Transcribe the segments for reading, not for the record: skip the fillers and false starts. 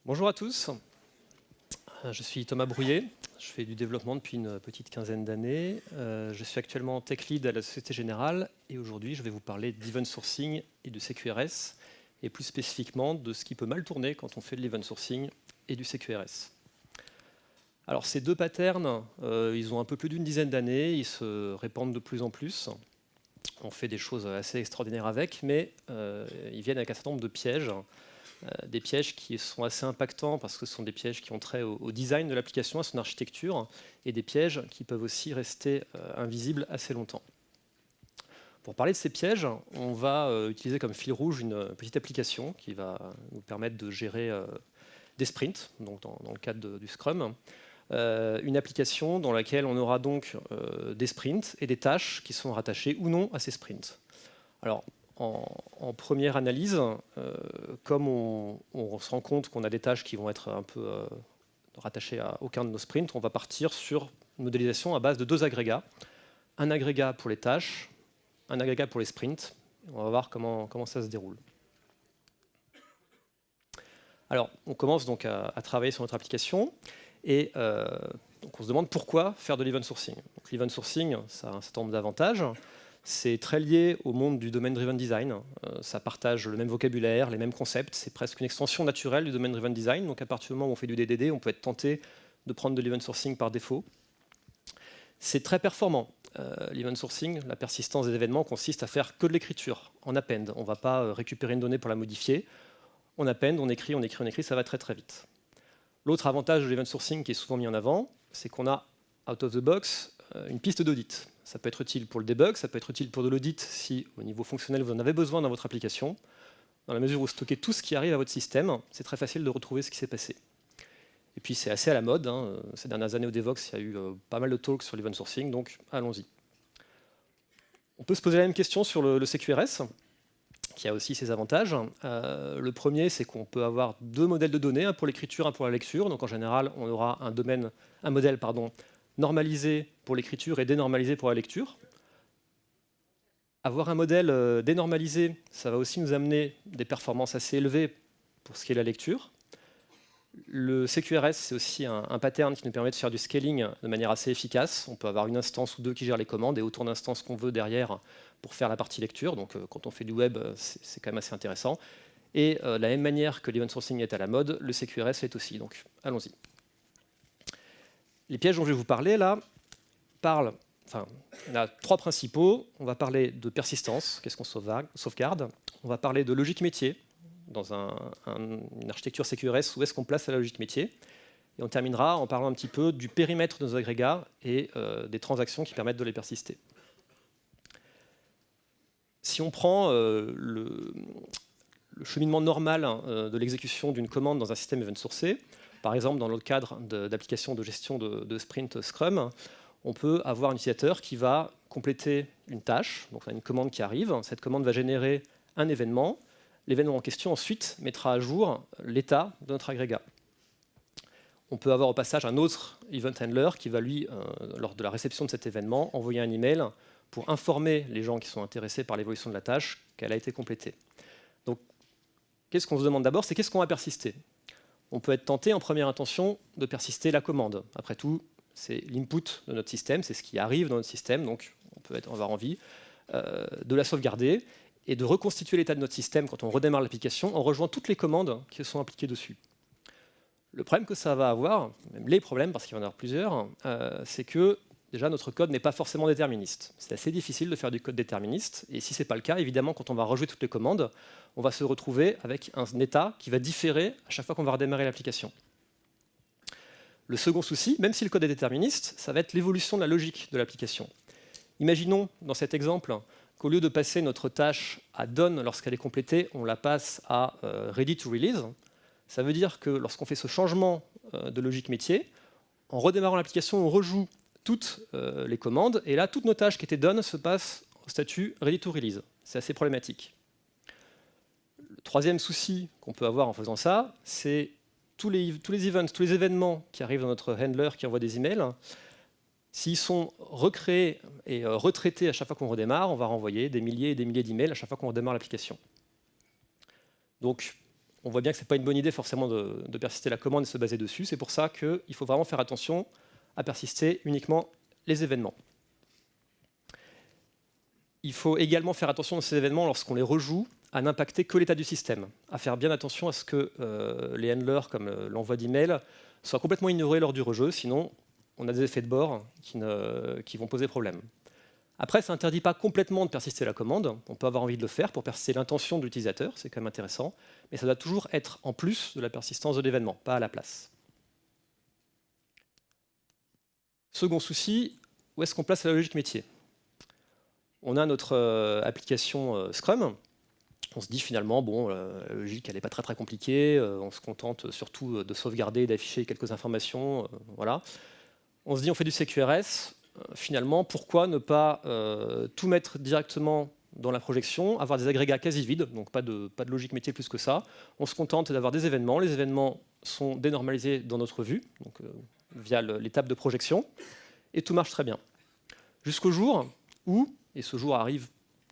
Bonjour à tous, je suis Thomas Brouillet, je fais du développement depuis une petite quinzaine d'années. Je suis actuellement tech lead à la Société Générale et aujourd'hui je vais vous parler d'event sourcing et de CQRS et plus spécifiquement de ce qui peut mal tourner quand on fait de l'event sourcing et du CQRS. Alors ces deux patterns, ils ont un peu plus d'une dizaine d'années, ils se répandent de plus en plus. On fait des choses assez extraordinaires avec, mais ils viennent avec un certain nombre de pièges. Des pièges qui sont assez impactants parce que ce sont des pièges qui ont trait au design de l'application, à son architecture, et des pièges qui peuvent aussi rester invisibles assez longtemps. Pour parler de ces pièges, on va utiliser comme fil rouge une petite application qui va nous permettre de gérer des sprints, donc dans le cadre du Scrum. Une application dans laquelle on aura donc des sprints et des tâches qui sont rattachées ou non à ces sprints. Alors, en première analyse, comme on se rend compte qu'on a des tâches qui vont être un peu rattachées à aucun de nos sprints, on va partir sur une modélisation à base de deux agrégats. Un agrégat pour les tâches, un agrégat pour les sprints. On va voir comment ça se déroule. Alors, on commence donc à travailler sur notre application et donc on se demande pourquoi faire de l'event sourcing. L'event sourcing, ça a un certain nombre d'avantages. C'est très lié au monde du domaine driven design. Ça partage le même vocabulaire, les mêmes concepts. C'est presque une extension naturelle du domaine driven design. Donc à partir du moment où on fait du DDD, on peut être tenté de prendre de l'event sourcing par défaut. C'est très performant. L'event sourcing, la persistance des événements, consiste à faire que de l'écriture en append. On ne va pas récupérer une donnée pour la modifier. On append, on écrit, ça va très très vite. L'autre avantage de l'event sourcing qui est souvent mis en avant, c'est qu'on a, out of the box, une piste d'audit. Ça peut être utile pour le debug, ça peut être utile pour de l'audit si, au niveau fonctionnel, vous en avez besoin dans votre application. Dans la mesure où vous stockez tout ce qui arrive à votre système, c'est très facile de retrouver ce qui s'est passé. Et puis c'est assez à la mode. Ces dernières années au Devoxx, il y a eu pas mal de talks sur l'event sourcing, donc allons-y. On peut se poser la même question sur le CQRS, qui a aussi ses avantages. Le premier, c'est qu'on peut avoir deux modèles de données, un pour l'écriture, un pour la lecture. Donc en général, on aura un modèle normalisé pour l'écriture et dénormalisé pour la lecture. Avoir un modèle dénormalisé, ça va aussi nous amener des performances assez élevées pour ce qui est la lecture. Le CQRS, c'est aussi un pattern qui nous permet de faire du scaling de manière assez efficace. On peut avoir une instance ou deux qui gèrent les commandes et autant d'instances qu'on veut derrière pour faire la partie lecture. Donc quand on fait du web, c'est quand même assez intéressant. Et de la même manière que l'event sourcing est à la mode, le CQRS l'est aussi. Donc allons-y. Les pièges dont je vais vous parler là il y en a trois principaux. On va parler de persistance, qu'est-ce qu'on sauvegarde. On va parler de logique métier, dans une architecture CQRS, où est-ce qu'on place la logique métier. Et on terminera en parlant un petit peu du périmètre de nos agrégats et des transactions qui permettent de les persister. Si on prend le cheminement normal de l'exécution d'une commande dans un système event sourcé, par exemple dans le cadre d'applications de gestion de sprint Scrum, on peut avoir un utilisateur qui va compléter une tâche, donc on a une commande qui arrive, cette commande va générer un événement, l'événement en question ensuite mettra à jour l'état de notre agrégat. On peut avoir au passage un autre event handler qui va lui, lors de la réception de cet événement, envoyer un email pour informer les gens qui sont intéressés par l'évolution de la tâche qu'elle a été complétée. Donc, qu'est-ce qu'on se demande d'abord, c'est qu'est-ce qu'on va persister. On peut être tenté en première intention de persister la commande. Après tout, c'est l'input de notre système, c'est ce qui arrive dans notre système, donc on peut avoir envie de la sauvegarder et de reconstituer l'état de notre système quand on redémarre l'application en rejoignant toutes les commandes qui sont appliquées dessus. Le problème que ça va avoir, même les problèmes, parce qu'il va y en avoir plusieurs, c'est que déjà notre code n'est pas forcément déterministe. C'est assez difficile de faire du code déterministe, et si ce n'est pas le cas, évidemment, quand on va rejouer toutes les commandes, on va se retrouver avec un état qui va différer à chaque fois qu'on va redémarrer l'application. Le second souci, même si le code est déterministe, ça va être l'évolution de la logique de l'application. Imaginons, dans cet exemple, qu'au lieu de passer notre tâche à done lorsqu'elle est complétée, on la passe à ready to release. Ça veut dire que lorsqu'on fait ce changement de logique métier, en redémarrant l'application, on rejoue toutes les commandes, et là, toutes nos tâches qui étaient done se passent au statut ready to release. C'est assez problématique. Le troisième souci qu'on peut avoir en faisant ça, c'est tous les events, tous les événements qui arrivent dans notre handler qui envoie des emails. S'ils sont recréés et retraités à chaque fois qu'on redémarre, on va renvoyer des milliers et des milliers d'emails à chaque fois qu'on redémarre l'application. Donc, on voit bien que ce n'est pas une bonne idée forcément de persister la commande et se baser dessus. C'est pour ça qu'il faut vraiment faire attention à persister uniquement les événements. Il faut également faire attention à ces événements lorsqu'on les rejoue, à n'impacter que l'état du système, à faire bien attention à ce que les handlers, comme l'envoi d'email, soient complètement ignorés lors du rejeu, sinon on a des effets de bord qui vont poser problème. Après, ça n'interdit pas complètement de persister la commande, on peut avoir envie de le faire pour persister l'intention de l'utilisateur, c'est quand même intéressant, mais ça doit toujours être en plus de la persistance de l'événement, pas à la place. Second souci, où est-ce qu'on place la logique métier? On a notre application Scrum. On se dit finalement, bon, la logique, elle n'est pas très compliquée. On se contente surtout de sauvegarder et d'afficher quelques informations. Voilà. On se dit, on fait du CQRS. Finalement, pourquoi ne pas tout mettre directement dans la projection, avoir des agrégats quasi vides, donc pas de logique métier plus que ça. On se contente d'avoir des événements. Les événements sont dénormalisés dans notre vue, donc, via l'étape de projection. Et tout marche très bien. Jusqu'au jour où, et ce jour arrive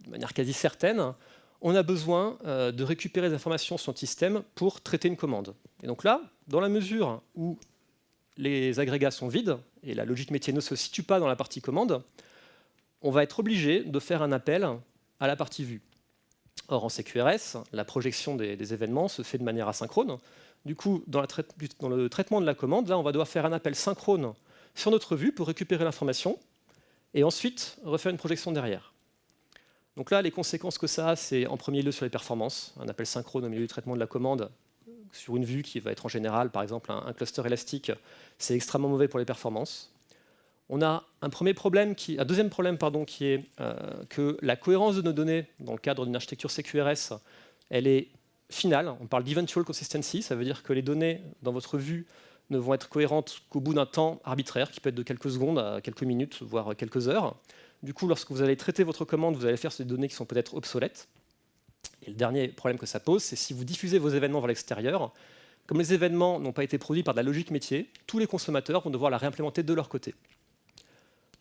de manière quasi certaine, on a besoin de récupérer des informations sur notre système pour traiter une commande. Et donc là, dans la mesure où les agrégats sont vides, et la logique métier ne se situe pas dans la partie commande, on va être obligé de faire un appel à la partie vue. Or, en CQRS, la projection des événements se fait de manière asynchrone. Du coup, dans le traitement de la commande, là, on va devoir faire un appel synchrone sur notre vue pour récupérer l'information, et ensuite refaire une projection derrière. Donc là, les conséquences que ça a, c'est en premier lieu sur les performances. Un appel synchrone au milieu du traitement de la commande sur une vue qui va être en général, par exemple, un cluster élastique, c'est extrêmement mauvais pour les performances. On a un deuxième problème qui est que la cohérence de nos données dans le cadre d'une architecture CQRS, elle est finale. On parle d'eventual consistency, ça veut dire que les données dans votre vue ne vont être cohérentes qu'au bout d'un temps arbitraire, qui peut être de quelques secondes à quelques minutes, voire quelques heures. Du coup, lorsque vous allez traiter votre commande, vous allez faire sur des données qui sont peut-être obsolètes. Et le dernier problème que ça pose, c'est si vous diffusez vos événements vers l'extérieur, comme les événements n'ont pas été produits par de la logique métier, tous les consommateurs vont devoir la réimplémenter de leur côté.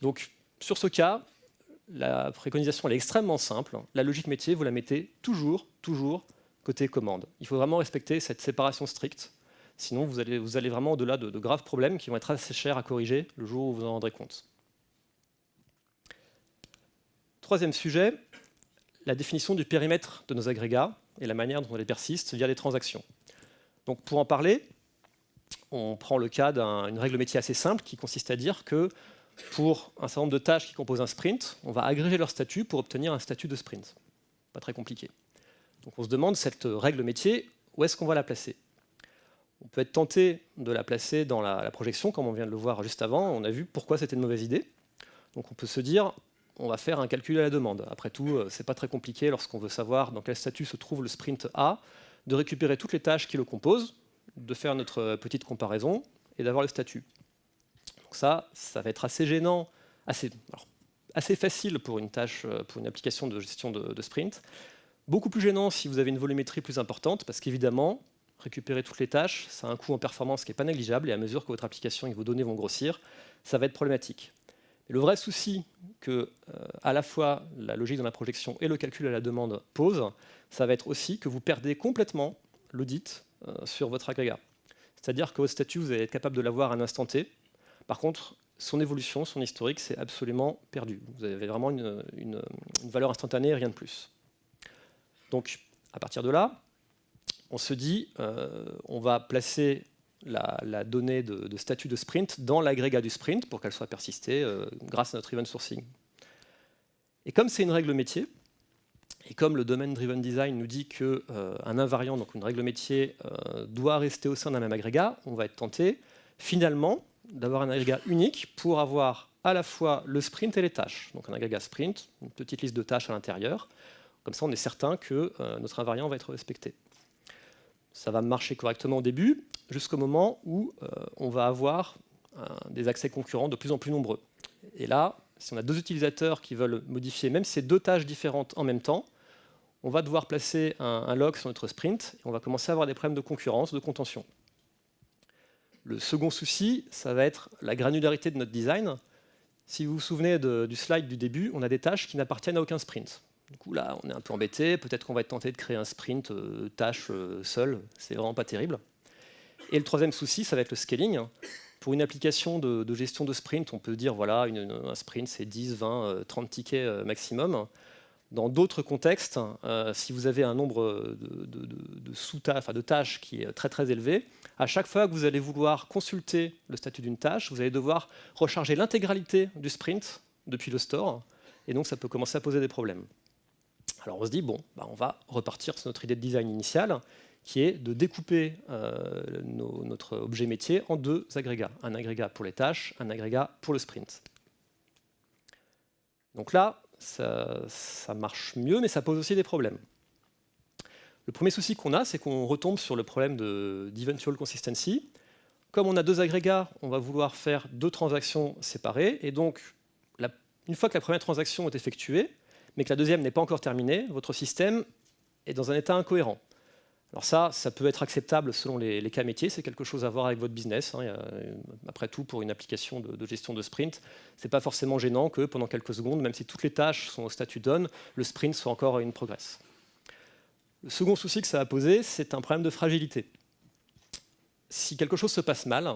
Donc, sur ce cas, la préconisation elle est extrêmement simple. La logique métier, vous la mettez toujours côté commande. Il faut vraiment respecter cette séparation stricte. Sinon, vous allez vraiment au-delà de graves problèmes qui vont être assez chers à corriger le jour où vous en rendrez compte. Troisième sujet, la définition du périmètre de nos agrégats et la manière dont on les persiste via des transactions. Donc, pour en parler, on prend le cas d'une règle métier assez simple qui consiste à dire que pour un certain nombre de tâches qui composent un sprint, on va agréger leur statut pour obtenir un statut de sprint. Pas très compliqué. Donc on se demande, cette règle métier, où est-ce qu'on va la placer? On peut être tenté de la placer dans la projection, comme on vient de le voir juste avant. On a vu pourquoi c'était une mauvaise idée. Donc on peut se dire, on va faire un calcul à la demande. Après tout, c'est pas très compliqué lorsqu'on veut savoir dans quel statut se trouve le sprint A, de récupérer toutes les tâches qui le composent, de faire notre petite comparaison et d'avoir le statut. Donc ça va être assez gênant, assez facile pour une tâche, pour une application de gestion de sprint. Beaucoup plus gênant si vous avez une volumétrie plus importante, parce qu'évidemment, récupérer toutes les tâches, ça a un coût en performance qui n'est pas négligeable, et à mesure que votre application et vos données vont grossir, ça va être problématique. Et le vrai souci que à la fois la logique dans la projection et le calcul à la demande posent, ça va être aussi que vous perdez complètement l'audit sur votre agrégat. C'est-à-dire que votre statut, vous allez être capable de l'avoir à un instant T. Par contre, son évolution, son historique, c'est absolument perdu. Vous avez vraiment une valeur instantanée et rien de plus. Donc, à partir de là, on se dit, on va placer la donnée de statut de sprint dans l'agrégat du sprint pour qu'elle soit persistée grâce à notre event sourcing. Et comme c'est une règle métier, et comme le domaine driven design nous dit qu'un invariant, donc une règle métier, doit rester au sein d'un même agrégat, on va être tenté finalement d'avoir un agrégat unique pour avoir à la fois le sprint et les tâches. Donc un agrégat sprint, une petite liste de tâches à l'intérieur. Comme ça, on est certain que notre invariant va être respecté. Ça va marcher correctement au début, jusqu'au moment où on va avoir des accès concurrents de plus en plus nombreux. Et là, si on a deux utilisateurs qui veulent modifier même ces deux tâches différentes en même temps, on va devoir placer un log sur notre sprint et on va commencer à avoir des problèmes de concurrence, de contention. Le second souci, ça va être la granularité de notre design. Si vous vous souvenez du slide du début, on a des tâches qui n'appartiennent à aucun sprint. Du coup, là, on est un peu embêté. Peut-être qu'on va être tenté de créer un sprint tâche seul. C'est vraiment pas terrible. Et le troisième souci, ça va être le scaling. Pour une application de gestion de sprint, on peut dire, voilà, un sprint, c'est 10, 20, 30 tickets maximum. Dans d'autres contextes, si vous avez un nombre de tâches qui est très très élevé, à chaque fois que vous allez vouloir consulter le statut d'une tâche, vous allez devoir recharger l'intégralité du sprint depuis le store, et donc ça peut commencer à poser des problèmes. Alors on se dit, bon, on va repartir sur notre idée de design initiale, qui est de découper notre objet métier en deux agrégats. Un agrégat pour les tâches, un agrégat pour le sprint. Donc là, ça marche mieux, mais ça pose aussi des problèmes. Le premier souci qu'on a, c'est qu'on retombe sur le problème d'eventual consistency. Comme on a deux agrégats, on va vouloir faire deux transactions séparées, et donc, une fois que la première transaction est effectuée, mais que la deuxième n'est pas encore terminée, votre système est dans un état incohérent. Alors ça peut être acceptable selon les cas métiers, c'est quelque chose à voir avec votre business. Après tout, pour une application de gestion de sprint, ce n'est pas forcément gênant que pendant quelques secondes, même si toutes les tâches sont au statut done, le sprint soit encore in progress. Le second souci que ça va poser, c'est un problème de fragilité. Si quelque chose se passe mal,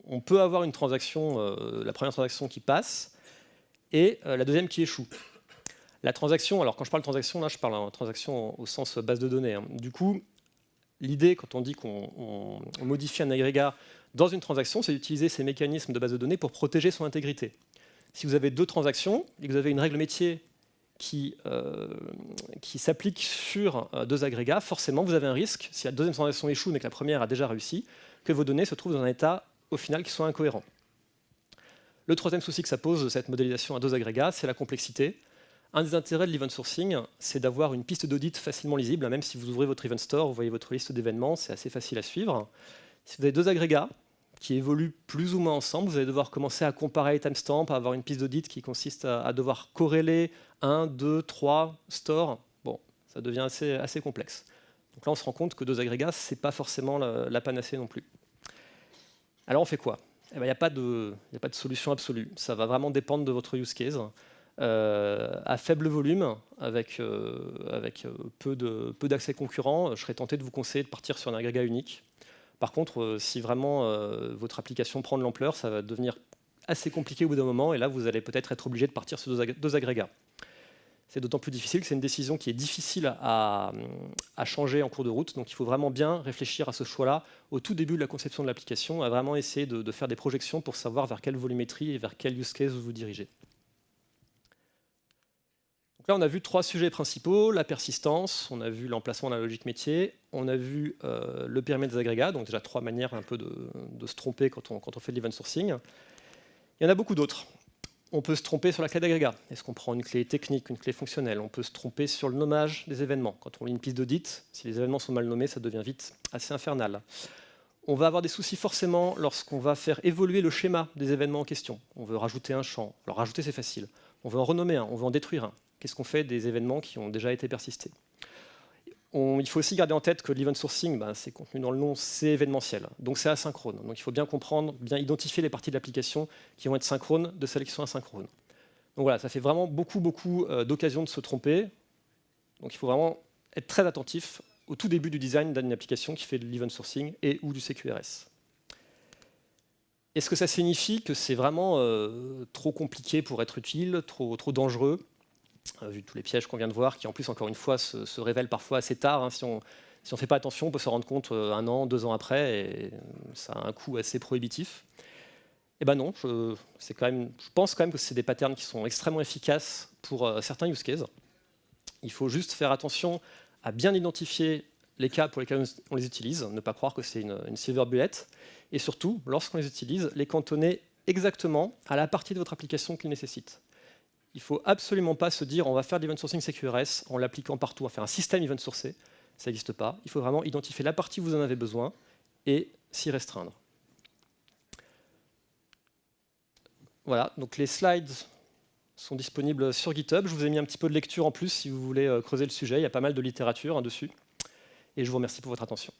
on peut avoir une transaction, la première transaction qui passe, et la deuxième qui échoue. La transaction, alors quand je parle de transaction, là je parle de transaction au sens base de données. Du coup, l'idée quand on dit qu'on modifie un agrégat dans une transaction, c'est d'utiliser ces mécanismes de base de données pour protéger son intégrité. Si vous avez deux transactions et que vous avez une règle métier qui s'applique sur deux agrégats, forcément vous avez un risque, si la deuxième transaction échoue mais que la première a déjà réussi, que vos données se trouvent dans un état au final qui soit incohérent. Le troisième souci que ça pose de cette modélisation à deux agrégats, c'est la complexité. Un des intérêts de l'event sourcing, c'est d'avoir une piste d'audit facilement lisible. Même si vous ouvrez votre event store, vous voyez votre liste d'événements, c'est assez facile à suivre. Si vous avez deux agrégats qui évoluent plus ou moins ensemble, vous allez devoir commencer à comparer les timestamps, à avoir une piste d'audit qui consiste à devoir corréler 1, 2, 3 stores. Bon, ça devient assez complexe. Donc là, on se rend compte que deux agrégats, ce n'est pas forcément la panacée non plus. Alors on fait quoi? Il n'y a pas de solution absolue. Ça va vraiment dépendre de votre use case. À faible volume, avec peu d'accès concurrents, je serais tenté de vous conseiller de partir sur un agrégat unique. Par contre, si vraiment votre application prend de l'ampleur, ça va devenir assez compliqué au bout d'un moment, et là, vous allez peut-être être obligé de partir sur deux agrégats. C'est d'autant plus difficile que c'est une décision qui est difficile à changer en cours de route, donc il faut vraiment bien réfléchir à ce choix-là au tout début de la conception de l'application, à vraiment essayer de faire des projections pour savoir vers quelle volumétrie et vers quel use case vous vous dirigez. Là, on a vu trois sujets principaux, la persistance, on a vu l'emplacement de la logique métier, on a vu le périmètre des agrégats, donc déjà trois manières un peu de se tromper quand on fait de l'event sourcing. Il y en a beaucoup d'autres. On peut se tromper sur la clé d'agrégat. Est-ce qu'on prend une clé technique, une clé fonctionnelle? On peut se tromper sur le nommage des événements. Quand on lit une piste d'audit, si les événements sont mal nommés, ça devient vite assez infernal. On va avoir des soucis forcément lorsqu'on va faire évoluer le schéma des événements en question. On veut rajouter un champ. Alors rajouter, c'est facile. On veut en renommer un, on veut en détruire un. Qu'est-ce qu'on fait des événements qui ont déjà été persistés? Il faut aussi garder en tête que l'event sourcing, c'est contenu dans le nom, c'est événementiel. Donc c'est asynchrone. Donc il faut bien comprendre, bien identifier les parties de l'application qui vont être synchrones de celles qui sont asynchrones. Donc voilà, ça fait vraiment beaucoup d'occasions de se tromper. Donc il faut vraiment être très attentif au tout début du design d'une application qui fait de l'event sourcing et ou du CQRS. Est-ce que ça signifie que c'est vraiment trop compliqué pour être utile, trop dangereux, vu tous les pièges qu'on vient de voir, qui en plus, encore une fois, se révèlent parfois assez tard. Si on ne fait pas attention, on peut se rendre compte 1 an, 2 ans après, et ça a un coût assez prohibitif. Eh bien non, je pense quand même que c'est des patterns qui sont extrêmement efficaces pour certains use cases. Il faut juste faire attention à bien identifier les cas pour lesquels on les utilise, ne pas croire que c'est une silver bullet, et surtout, lorsqu'on les utilise, les cantonner exactement à la partie de votre application qu'ils nécessitent. Il ne faut absolument pas se dire on va faire de l'event sourcing CQRS en l'appliquant partout, on va faire un système event sourcé, ça n'existe pas. Il faut vraiment identifier la partie où vous en avez besoin et s'y restreindre. Voilà, donc les slides sont disponibles sur GitHub. Je vous ai mis un petit peu de lecture en plus si vous voulez creuser le sujet. Il y a pas mal de littérature dessus. Et je vous remercie pour votre attention.